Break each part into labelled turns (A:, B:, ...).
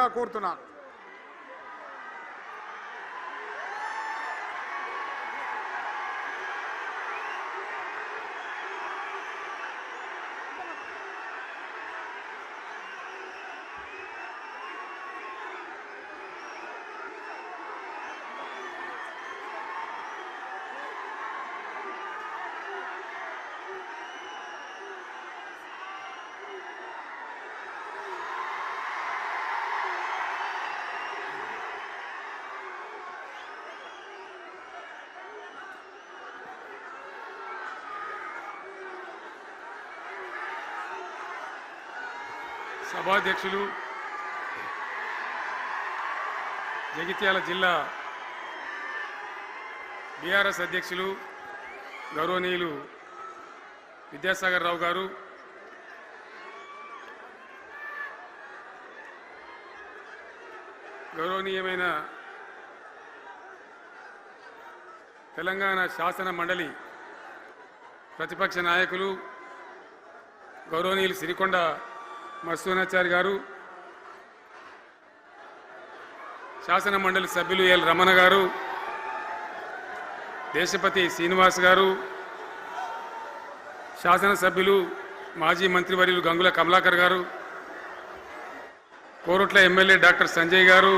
A: చదవవలసిందిగా కోరుతున్నాను.
B: సభాధ్యక్షులు, జగిత్యాల జిల్లా బీఆర్ఎస్ అధ్యక్షులు గౌరవనీయులు విద్యాసాగర్ రావు గారు, గౌరవనీయమైన తెలంగాణ శాసన మండలి ప్రతిపక్ష నాయకులు గౌరవనీయులు సిరికొండ మస్తూనాచారి గారు, శాసన మండలి సభ్యులు ఎల్ రమణ గారు, దేశపతి శ్రీనివాస్ గారు, శాసనసభ్యులు మాజీ మంత్రివర్యులు గంగుల కమలాకర్ గారు, కోరుట్ల ఎమ్మెల్యే డాక్టర్ సంజయ్ గారు,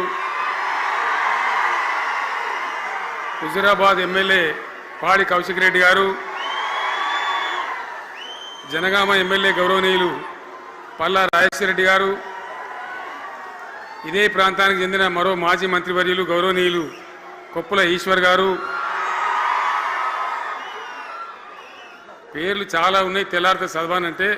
B: హుజురాబాద్ ఎమ్మెల్యే పాడి కౌశిక్ రెడ్డి గారు, జనగామ ఎమ్మెల్యే గౌరవనీయులు పల్లా రాజేశ్వరరెడ్డి గారు, ఇదే ప్రాంతానికి చెందిన మరో మాజీ మంత్రివర్యులు గౌరవనీయులు కొప్పుల ఈశ్వర్ గారు, పేర్లు చాలా ఉన్నాయి, తెల్లారితో చదవానంటే